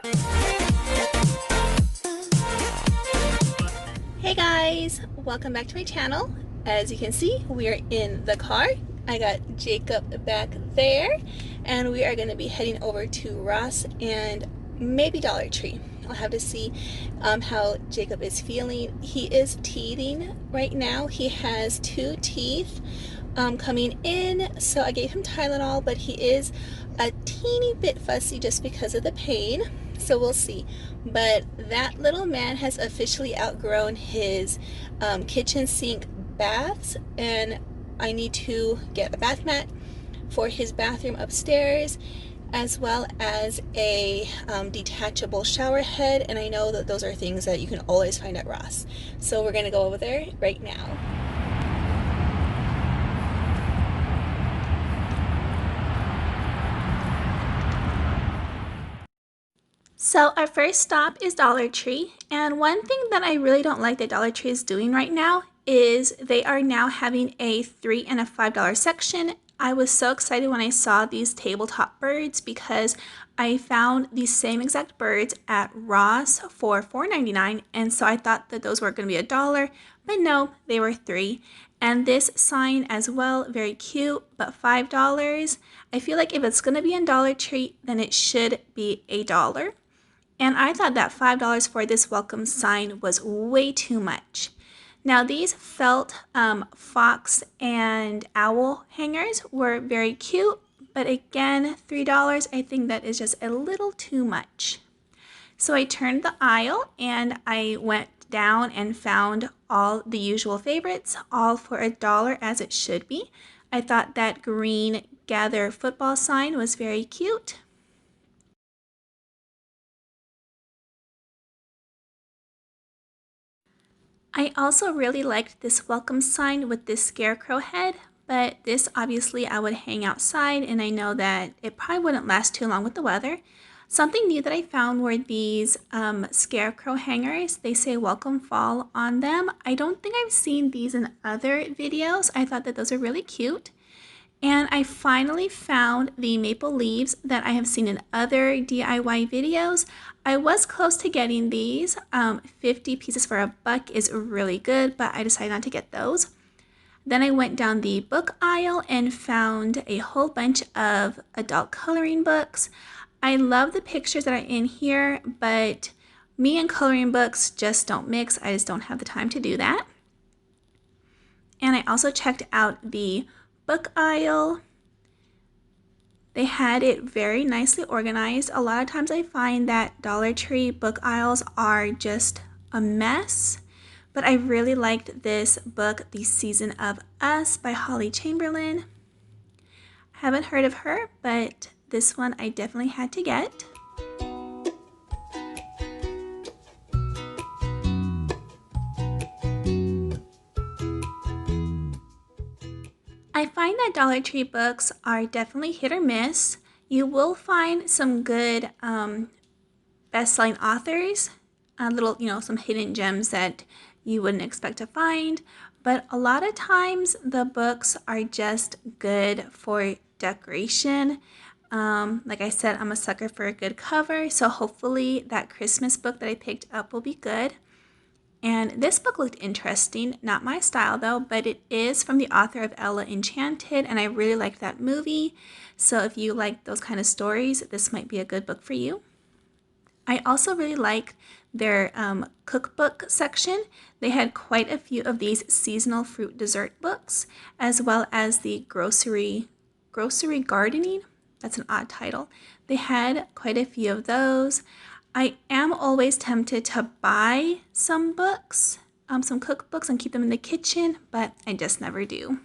Hey guys, welcome back to my channel. As you can see, we are in the car. I got Jacob back there, and we are going to be heading over to Ross and maybe Dollar Tree. I'll have to see how Jacob is feeling. He is teething right now. He has 2 teeth coming in, so I gave him Tylenol, but he is a teeny bit fussy just because of the pain. So we'll see. But that little man has officially outgrown his kitchen sink baths, and I need to get a bath mat for his bathroom upstairs, as well as a detachable shower head. And I know that those are things that you can always find at Ross. So we're gonna go over there right now. So our first stop is Dollar Tree, and one thing that I really don't like that Dollar Tree is doing right now is they are now having a $3 and a $5 section. I was so excited when I saw these tabletop birds because I found these same exact birds at Ross for $4.99, and so I thought that those were going to be $1, but no, they were $3. And this sign as well, very cute, but $5. I feel like if it's going to be in Dollar Tree, then it should be $1. And I thought that $5 for this welcome sign was way too much. Now these felt fox and owl hangers were very cute, but again, $3, I think that is just a little too much. So I turned the aisle and I went down and found all the usual favorites, all for $1 as it should be. I thought that green Gather football sign was very cute. I also really liked this welcome sign with this scarecrow head, but this obviously I would hang outside, and I know that it probably wouldn't last too long with the weather. Something new that I found were these scarecrow hangers. They say welcome fall on them. I don't think I've seen these in other videos. I thought that those are really cute. And I finally found the maple leaves that I have seen in other DIY videos. I was close to getting these. 50 pieces for $1 is really good, but I decided not to get those. Then I went down the book aisle and found a whole bunch of adult coloring books. I love the pictures that are in here, but me and coloring books just don't mix. I just don't have the time to do that. And I also checked out the book aisle. They had it very nicely organized. A lot of times I find that Dollar Tree book aisles are just a mess, but I really liked this book, The Season of Us by Holly Chamberlain. Haven't heard of her, but this one I definitely had to get. I find that Dollar Tree books are definitely hit or miss. You will find some good best-selling authors, some hidden gems that you wouldn't expect to find, but a lot of times the books are just good for decoration. Like I said, I'm a sucker for a good cover, so hopefully that Christmas book that I picked up will be good. And this book looked interesting, not my style though, but it is from the author of Ella Enchanted, and I really liked that movie. So if you like those kind of stories, this might be a good book for you. I also really liked their cookbook section. They had quite a few of these seasonal fruit dessert books, as well as the grocery gardening. That's an odd title. They had quite a few of those. I am always tempted to buy some books, some cookbooks, and keep them in the kitchen, but I just never do.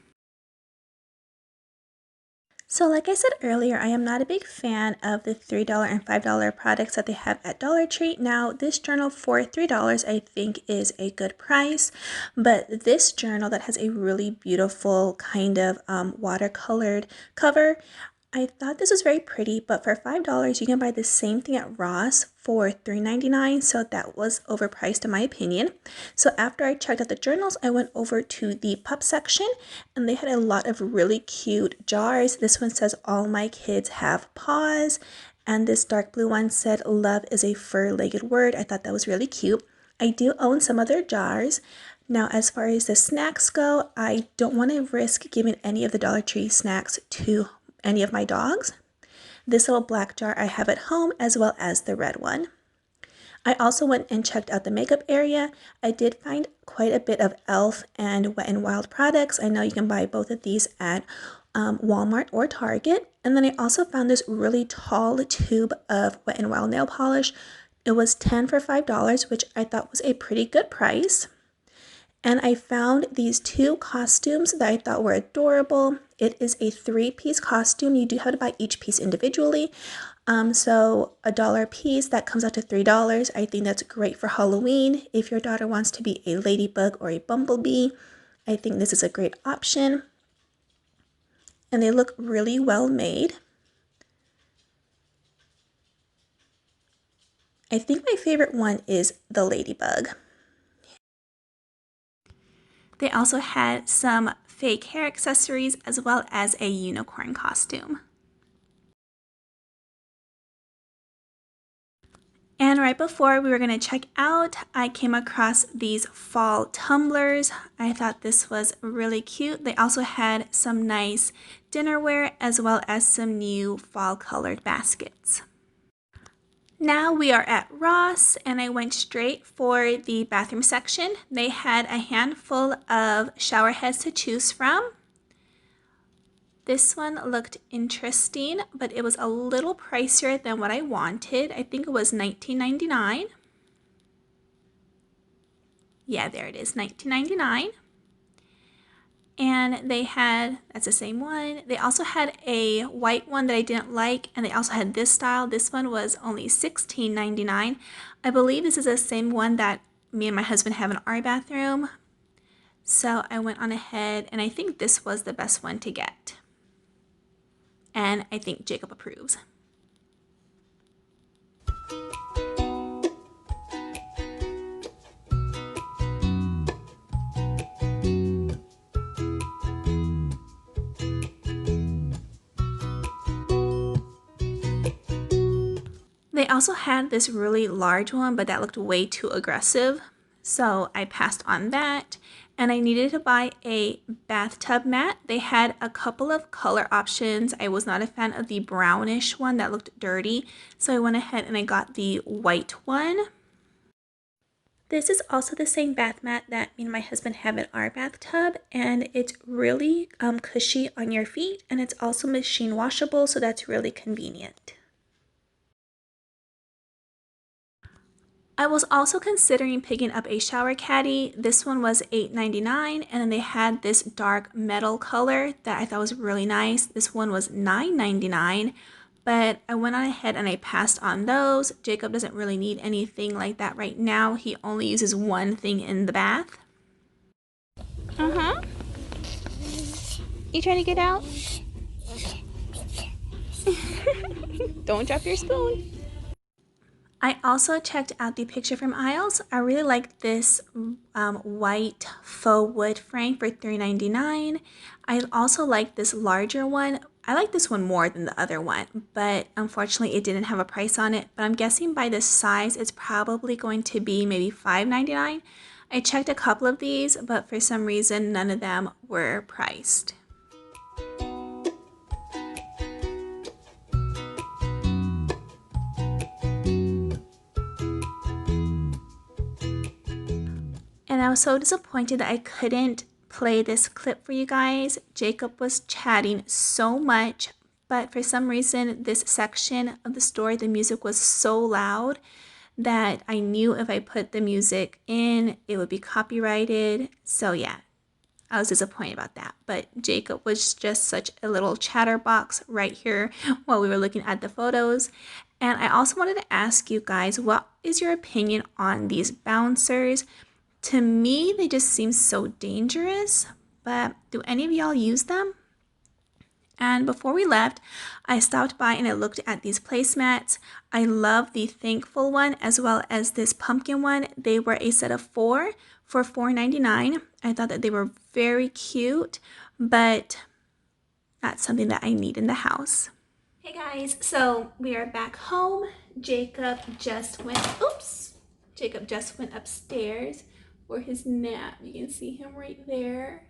So like I said earlier, I am not a big fan of the $3 and $5 products that they have at Dollar Tree. Now, this journal for $3 I think is a good price, but this journal that has a really beautiful kind of watercolored cover, I thought this was very pretty, but for $5 you can buy the same thing at Ross for $3.99, so that was overpriced in my opinion. So after I checked out the journals, I went over to the pup section, and they had a lot of really cute jars. This one says all my kids have paws, And this dark blue one said, "Love is a fur-legged word." I thought that was really cute. I do own some of their jars. Now, as far as the snacks go, I don't want to risk giving any of the Dollar Tree snacks to any of my dogs. This little black jar I have at home, as well as the red one. I also went and checked out the makeup area. I did find quite a bit of e.l.f. and Wet n Wild products. I know you can buy both of these at Walmart or Target. And then I also found this really tall tube of Wet n Wild nail polish. It was 10 for $5, which I thought was a pretty good price. And I found these two costumes that I thought were adorable. It is a 3-piece costume. You do have to buy each piece individually. So $1 a piece, that comes out to $3. I think that's great for Halloween. If your daughter wants to be a ladybug or a bumblebee, I think this is a great option. And they look really well made. I think my favorite one is the ladybug. They also had some fake hair accessories as well as a unicorn costume. And right before we were going to check out, I came across these fall tumblers. I thought this was really cute. They also had some nice dinnerware as well as some new fall colored baskets. Now we are at Ross, and I went straight for the bathroom section. They had a handful of shower heads to choose from. This one looked interesting, but it was a little pricier than what I wanted. I think it was $19.99. Yeah, there it is, $19.99. And they had, that's the same one. They also had a white one that I didn't like, and they also had this style. This one was only $16.99. I believe this is the same one that me and my husband have in our bathroom. So I went on ahead, and I think this was the best one to get. And I think Jacob approves. They also had this really large one, but that looked way too aggressive. So I passed on that, and I needed to buy a bathtub mat. They had a couple of color options. I was not a fan of the brownish one that looked dirty, so I went ahead and I got the white one. This is also the same bath mat that me and my husband have in our bathtub, and it's really cushy on your feet, and it's also machine washable, so that's really convenient. I was also considering picking up a shower caddy. This one was $8.99, and then they had this dark metal color that I thought was really nice. This one was $9.99, but I went on ahead and I passed on those. Jacob doesn't really need anything like that right now. He only uses one thing in the bath. You trying to get out? Don't drop your spoon. I also checked out the picture from Isles. I really liked this white faux wood frame for $3.99. I also like this larger one. I like this one more than the other one, but unfortunately it didn't have a price on it. But I'm guessing by this size, it's probably going to be maybe $5.99. I checked a couple of these, but for some reason, none of them were priced. And I was so disappointed that I couldn't play this clip for you guys. Jacob was chatting so much, but for some reason, this section of the store, the music was so loud that I knew if I put the music in, it would be copyrighted. So yeah, I was disappointed about that. But Jacob was just such a little chatterbox right here while we were looking at the photos. And I also wanted to ask you guys, what is your opinion on these bouncers? To me, they just seem so dangerous, but do any of y'all use them? And before we left, I stopped by and I looked at these placemats. I love the Thankful one as well as this pumpkin one. They were a set of 4 for $4.99. I thought that they were very cute, but not something that I need in the house. Hey guys, so we are back home. Jacob just went upstairs for his nap. You can see him right there.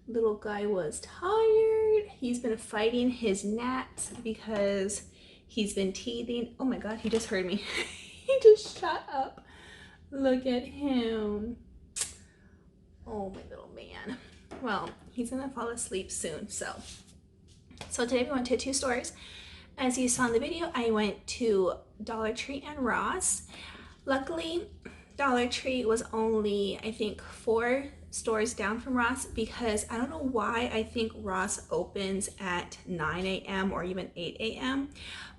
Little guy was tired. He's been fighting his naps because he's been teething. Oh my God, he just heard me. He just shut up. Look at him. Oh, my little man. Well, he's gonna fall asleep soon, so today we went to two stores. As you saw in the video, I went to Dollar Tree and Ross. Luckily, Dollar Tree was only, I think, 4 stores down from Ross because I don't know why I think Ross opens at 9 a.m. or even 8 a.m.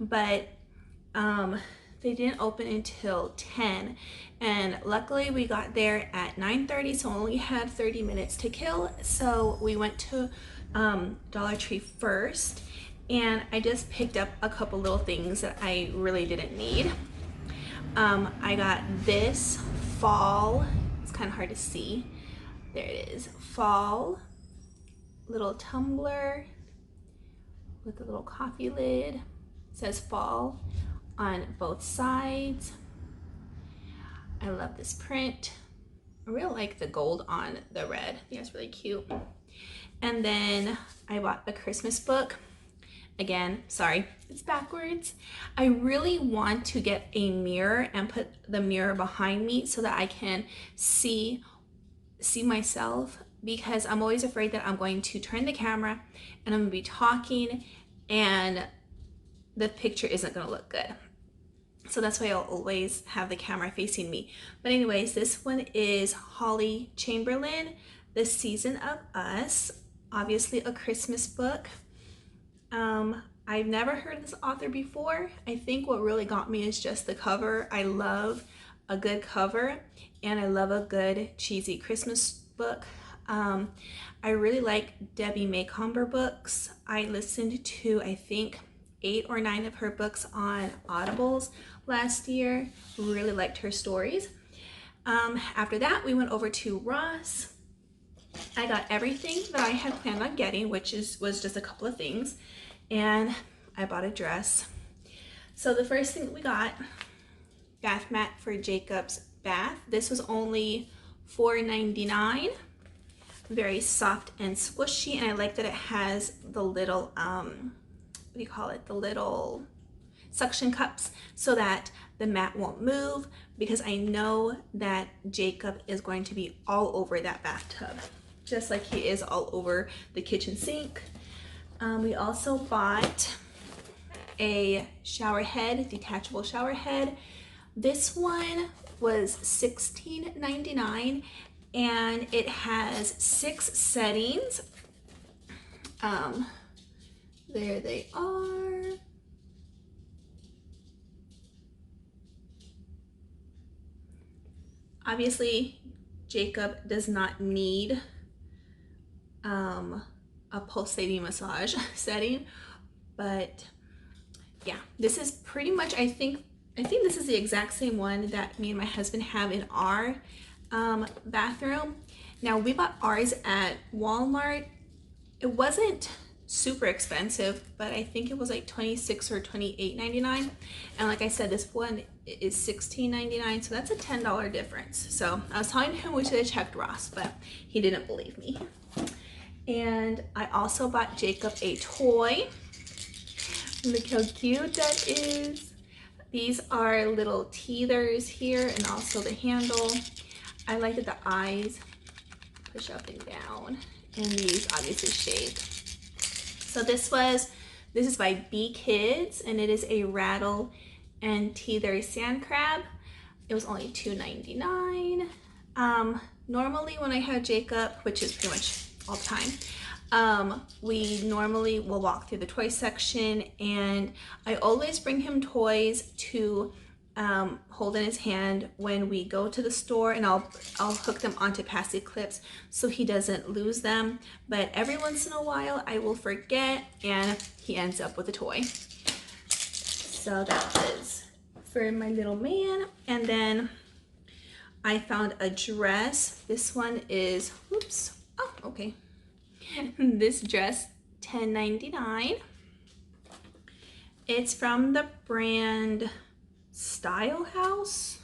But they didn't open until 10, and luckily we got there at 9:30, so only had 30 minutes to kill. So we went to Dollar Tree first, and I just picked up a couple little things that I really didn't need. I got this fall, it's kind of hard to see, there it is, fall little tumbler with a little coffee lid. It says fall on both sides. I love this print. I really like the gold on the red. I think it's really cute. And then I bought a Christmas book. Again, sorry, it's backwards. I really want to get a mirror and put the mirror behind me so that I can see myself, because I'm always afraid that I'm going to turn the camera and I'm gonna be talking and the picture isn't gonna look good. So that's why I'll always have the camera facing me. But anyways, this one is Holly Chamberlain, The Season of Us. Obviously a Christmas book. I've never heard of this author before. I think what really got me is just the cover. I love a good cover and I love a good cheesy Christmas book. I really like Debbie Macomber books. I listened to, I think, 8 or 9 of her books on Audibles last year. Really liked her stories. After that, we went over to Ross. I got everything that I had planned on getting, which was just a couple of things, and I bought a dress. So the first thing that we got, bath mat for Jacob's bath. This was only $4.99. Very soft and squishy, and I like that it has the little what do you call it, the little suction cups so that the mat won't move, because I know that Jacob is going to be all over that bathtub, just like he is all over the kitchen sink. We also bought a shower head, detachable shower head. This one was $16.99, and it has 6 settings. There they are. Obviously, Jacob does not need a pulsating massage setting, but yeah, this is pretty much, I think this is the exact same one that me and my husband have in our bathroom. Now, we bought ours at Walmart. It wasn't super expensive, but I think it was like $26 or $28.99, and like I said, this one is $16.99, so that's a $10 difference. So I was telling him we should have checked Ross, but he didn't believe me. And I also bought Jacob a toy. Look how cute that is. These are little teethers here, and also the handle. I like that the eyes push up and down, and these obviously shake. So this is by Bee Kids, and it is a rattle and teether sand crab. It was only $2.99. Normally when I have Jacob, which is pretty much all the time, we normally will walk through the toy section, and I always bring him toys to hold in his hand when we go to the store, and I'll hook them onto passy clips so he doesn't lose them. But every once in a while I will forget and he ends up with a toy. So that was for my little man. And then I found a dress. This one is, oops, oh, okay. This dress, $10.99. It's from the brand Style House.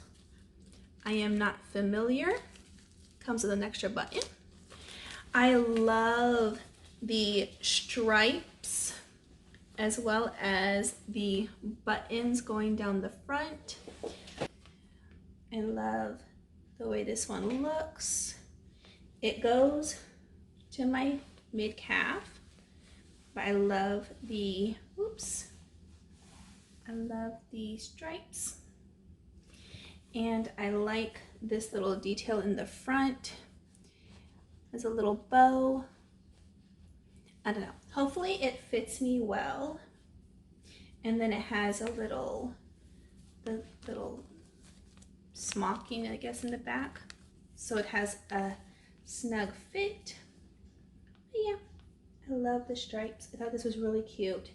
I am not familiar. Comes with an extra button. I love the stripes as well as the buttons going down the front. I love the way this one looks. It goes to my mid calf, but I love the, I love the stripes. And I like this little detail in the front. There's a little bow. I don't know. Hopefully it fits me well. And then it has a little, the little smocking, I guess, in the back. So it has a snug fit. But yeah, I love the stripes. I thought this was really cute.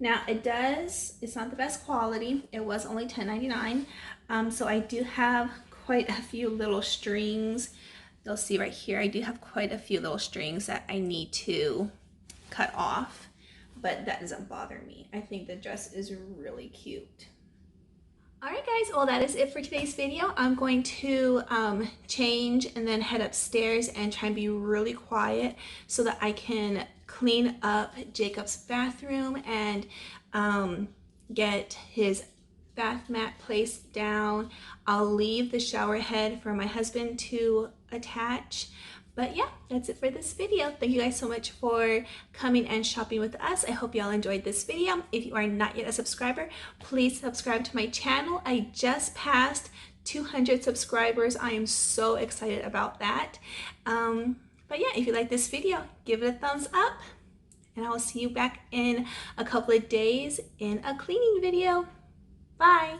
Now it's not the best quality. It was only $10.99. So I do have quite a few little strings. You'll see right here, I do have quite a few little strings that I need to cut off, but that doesn't bother me. I think the dress is really cute. All right, guys, well, that is it for today's video. I'm going to change and then head upstairs and try and be really quiet so that I can clean up Jacob's bathroom and get his bath mat placed down. I'll leave the shower head for my husband to attach. But yeah, that's it for this video. Thank you guys so much for coming and shopping with us. I hope y'all enjoyed this video. If you are not yet a subscriber, please subscribe to my channel. I just passed 200 subscribers. I am so excited about that. But yeah, if you like this video, give it a thumbs up. And I will see you back in a couple of days in a cleaning video. Bye.